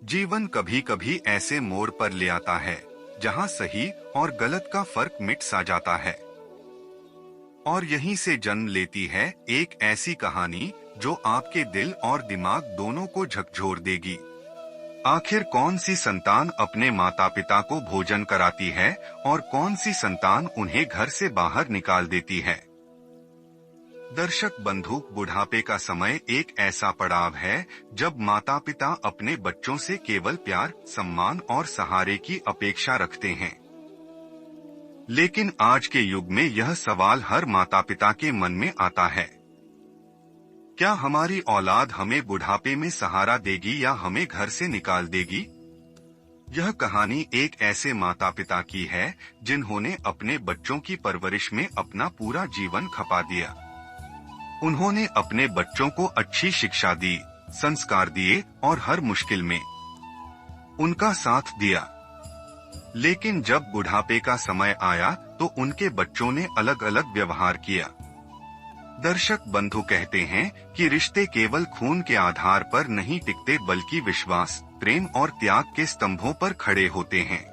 जीवन कभी कभी ऐसे मोड़ पर ले आता है जहां सही और गलत का फर्क मिट सा जाता है। और यहीं से जन्म लेती है एक ऐसी कहानी जो आपके दिल और दिमाग दोनों को झकझोर देगी। आखिर कौन सी संतान अपने माता पिता को भोजन कराती है और कौन सी संतान उन्हें घर से बाहर निकाल देती है। दर्शक बंधु, बुढ़ापे का समय एक ऐसा पड़ाव है जब माता पिता अपने बच्चों से केवल प्यार, सम्मान और सहारे की अपेक्षा रखते हैं। लेकिन आज के युग में यह सवाल हर माता पिता के मन में आता है, क्या हमारी औलाद हमें बुढ़ापे में सहारा देगी या हमें घर से निकाल देगी। यह कहानी एक ऐसे माता पिता की है जिन्होंने अपने बच्चों की परवरिश में अपना पूरा जीवन खपा दिया। उन्होंने अपने बच्चों को अच्छी शिक्षा दी, संस्कार दिए और हर मुश्किल में उनका साथ दिया। लेकिन जब बुढ़ापे का समय आया तो उनके बच्चों ने अलग अलग व्यवहार किया। दर्शक बंधु कहते हैं कि रिश्ते केवल खून के आधार पर नहीं टिकते बल्कि विश्वास, प्रेम और त्याग के स्तंभों पर खड़े होते हैं।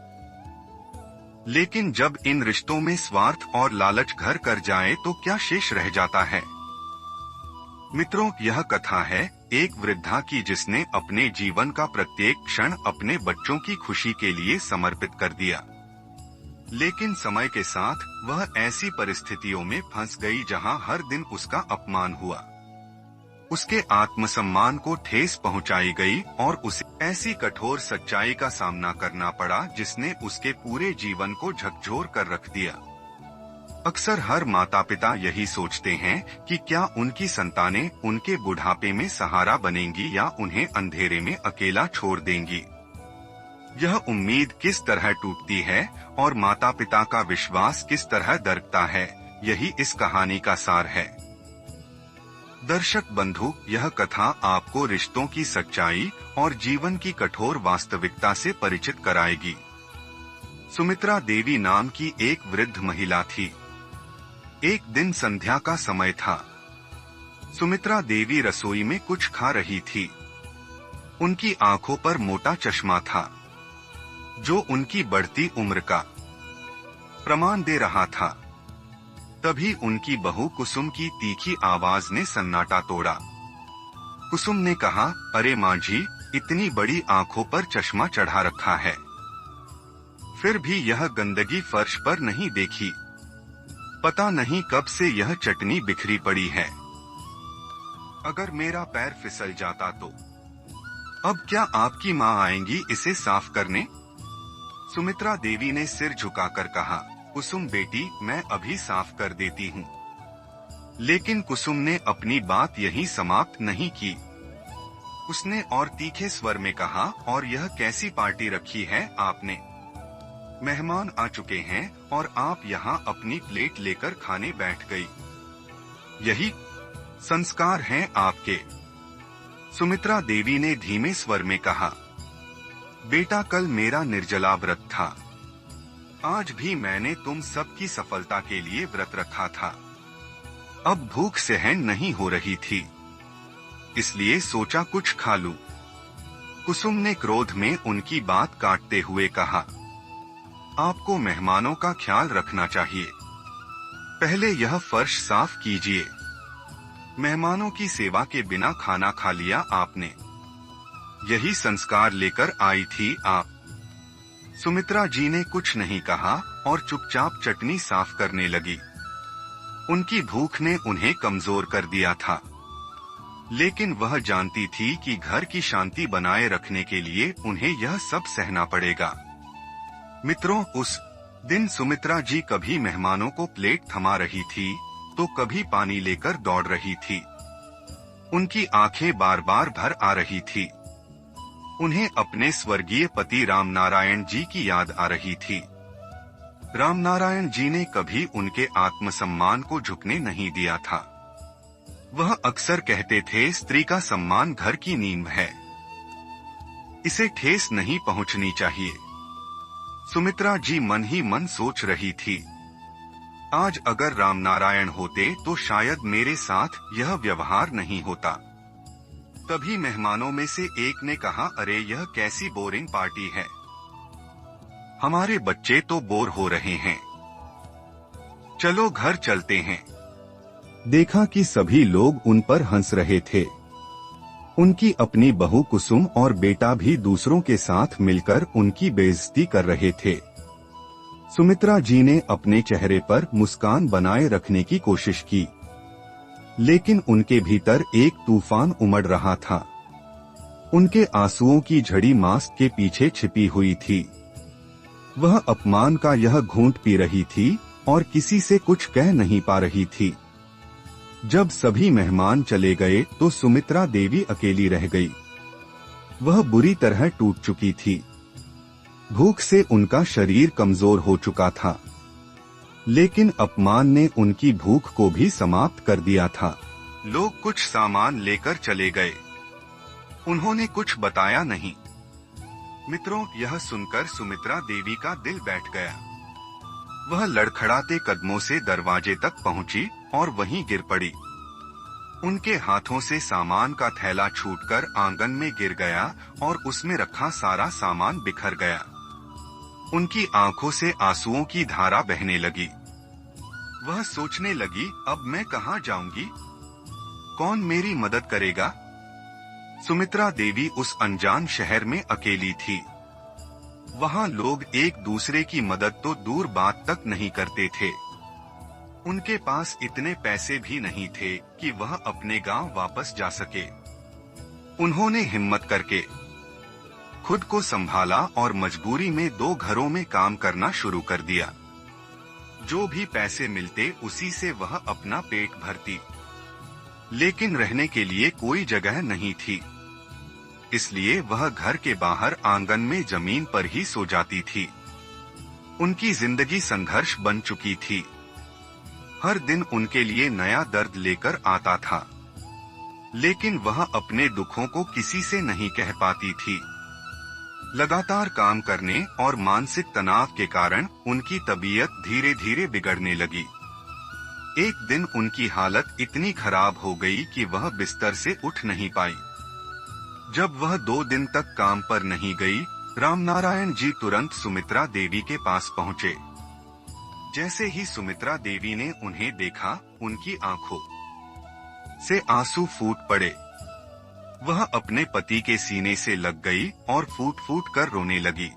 लेकिन जब इन रिश्तों में स्वार्थ और लालच घर कर जाए तो क्या शेष रह जाता है। मित्रों, यह कथा है एक वृद्धा की जिसने अपने जीवन का प्रत्येक क्षण अपने बच्चों की खुशी के लिए समर्पित कर दिया। लेकिन समय के साथ वह ऐसी परिस्थितियों में फंस गई जहां हर दिन उसका अपमान हुआ, उसके आत्मसम्मान को ठेस पहुंचाई गई और उसे ऐसी कठोर सच्चाई का सामना करना पड़ा जिसने उसके पूरे जीवन को झकझोर कर रख दिया। अक्सर हर माता पिता यही सोचते हैं कि क्या उनकी संतानें उनके बुढ़ापे में सहारा बनेंगी या उन्हें अंधेरे में अकेला छोड़ देंगी। यह उम्मीद किस तरह टूटती है और माता पिता का विश्वास किस तरह दरकता है, यही इस कहानी का सार है। दर्शक बंधु, यह कथा आपको रिश्तों की सच्चाई और जीवन की कठोर वास्तविकता से परिचित कराएगी। सुमित्रा देवी नाम की एक वृद्ध महिला थी। एक दिन संध्या का समय था। सुमित्रा देवी रसोई में कुछ खा रही थी। उनकी आंखों पर मोटा चश्मा था जो उनकी बढ़ती उम्र का प्रमाण दे रहा था। तभी उनकी बहू कुसुम की तीखी आवाज ने सन्नाटा तोड़ा। कुसुम ने कहा, अरे माँ जी, इतनी बड़ी आंखों पर चश्मा चढ़ा रखा है, फिर भी यह गंदगी फर्श पर नहीं देखी। पता नहीं कब से यह चटनी बिखरी पड़ी है। अगर मेरा पैर फिसल जाता तो। अब क्या आपकी माँ आएंगी इसे साफ करने? सुमित्रा देवी ने सिर झुकाकर कहा, कुसुम बेटी, मैं अभी साफ कर देती हूँ। लेकिन कुसुम ने अपनी बात यहीं समाप्त नहीं की। उसने और तीखे स्वर में कहा, और यह कैसी पार्टी रखी है आपने? मेहमान आ चुके हैं और आप यहाँ अपनी प्लेट लेकर खाने बैठ गई। यही संस्कार हैं आपके? सुमित्रा देवी ने धीमे स्वर में कहा, बेटा, कल मेरा निर्जला व्रत था। आज भी मैंने तुम सबकी सफलता के लिए व्रत रखा था। अब भूख सहन नहीं हो रही थी, इसलिए सोचा कुछ खा लूं। कुसुम ने क्रोध में उनकी बात काटते हुए कहा, आपको मेहमानों का ख्याल रखना चाहिए। पहले यह फर्श साफ कीजिए। मेहमानों की सेवा के बिना खाना खा लिया आपने। यही संस्कार लेकर आई थी आप। सुमित्रा जी ने कुछ नहीं कहा और चुपचाप चटनी साफ करने लगी। उनकी भूख ने उन्हें कमजोर कर दिया था, लेकिन वह जानती थी कि घर की शांति बनाए रखने के लिए उन्हें यह सब सहना पड़ेगा। मित्रों, उस दिन सुमित्रा जी कभी मेहमानों को प्लेट थमा रही थी तो कभी पानी लेकर दौड़ रही थी। उनकी आंखें बार बार भर आ रही थी। उन्हें अपने स्वर्गीय पति रामनारायण जी की याद आ रही थी। रामनारायण जी ने कभी उनके आत्मसम्मान को झुकने नहीं दिया था। वह अक्सर कहते थे, स्त्री का सम्मान घर की नींव है, इसे ठेस नहीं पहुंचनी चाहिए। सुमित्रा जी मन ही मन सोच रही थी, आज अगर रामनारायण होते तो शायद मेरे साथ यह व्यवहार नहीं होता। तभी मेहमानों में से एक ने कहा, अरे यह कैसी बोरिंग पार्टी है, हमारे बच्चे तो बोर हो रहे हैं, चलो घर चलते हैं। देखा कि सभी लोग उन पर हंस रहे थे। उनकी अपनी बहू कुसुम और बेटा भी दूसरों के साथ मिलकर उनकी बेइज्जती कर रहे थे। सुमित्रा जी ने अपने चेहरे पर मुस्कान बनाए रखने की कोशिश की, लेकिन उनके भीतर एक तूफान उमड़ रहा था। उनके आंसुओं की झड़ी मास्क के पीछे छिपी हुई थी। वह अपमान का यह घूंट पी रही थी और किसी से कुछ कह नहीं पा रही थी। जब सभी मेहमान चले गए तो सुमित्रा देवी अकेली रह गई। वह बुरी तरह टूट चुकी थी। भूख से उनका शरीर कमजोर हो चुका था, लेकिन अपमान ने उनकी भूख को भी समाप्त कर दिया था। लोग कुछ सामान लेकर चले गए। उन्होंने कुछ बताया नहीं। मित्रों, यह सुनकर सुमित्रा देवी का दिल बैठ गया। वह लड़खड़ाते कदमों से दरवाजे तक पहुंची और वहीं गिर पड़ी। उनके हाथों से सामान का थैला छूटकर आंगन में गिर गया और उसमें रखा सारा सामान बिखर गया। उनकी आंखों से आंसुओं की धारा बहने लगी। वह सोचने लगी, अब मैं कहां जाऊंगी? कौन मेरी मदद करेगा? सुमित्रा देवी उस अनजान शहर में अकेली थी। वहां लोग एक दूसरे की मदद तो दूर बात तक नहीं करते थे। उनके पास इतने पैसे भी नहीं थे कि वह अपने गांव वापस जा सके। उन्होंने हिम्मत करके खुद को संभाला और मजबूरी में 2 घरों में काम करना शुरू कर दिया। जो भी पैसे मिलते उसी से वह अपना पेट भरती, लेकिन रहने के लिए कोई जगह नहीं थी। इसलिए वह घर के बाहर आंगन में जमीन पर ही सो जाती थी। उनकी जिंदगी संघर्ष बन चुकी थी। हर दिन उनके लिए नया दर्द लेकर आता था, लेकिन वह अपने दुखों को किसी से नहीं कह पाती थी। लगातार काम करने और मानसिक तनाव के कारण उनकी तबीयत धीरे धीरे बिगड़ने लगी। एक दिन उनकी हालत इतनी खराब हो गई कि वह बिस्तर से उठ नहीं पाई। जब वह 2 दिन तक काम पर नहीं गई, रामनारायण जी तुरंत सुमित्रा देवी के पास पहुंचे। जैसे ही सुमित्रा देवी ने उन्हें देखा, उनकी आंखों से आंसू फूट पड़े। वह अपने पति के सीने से लग गई और फूट फूट कर रोने लगी।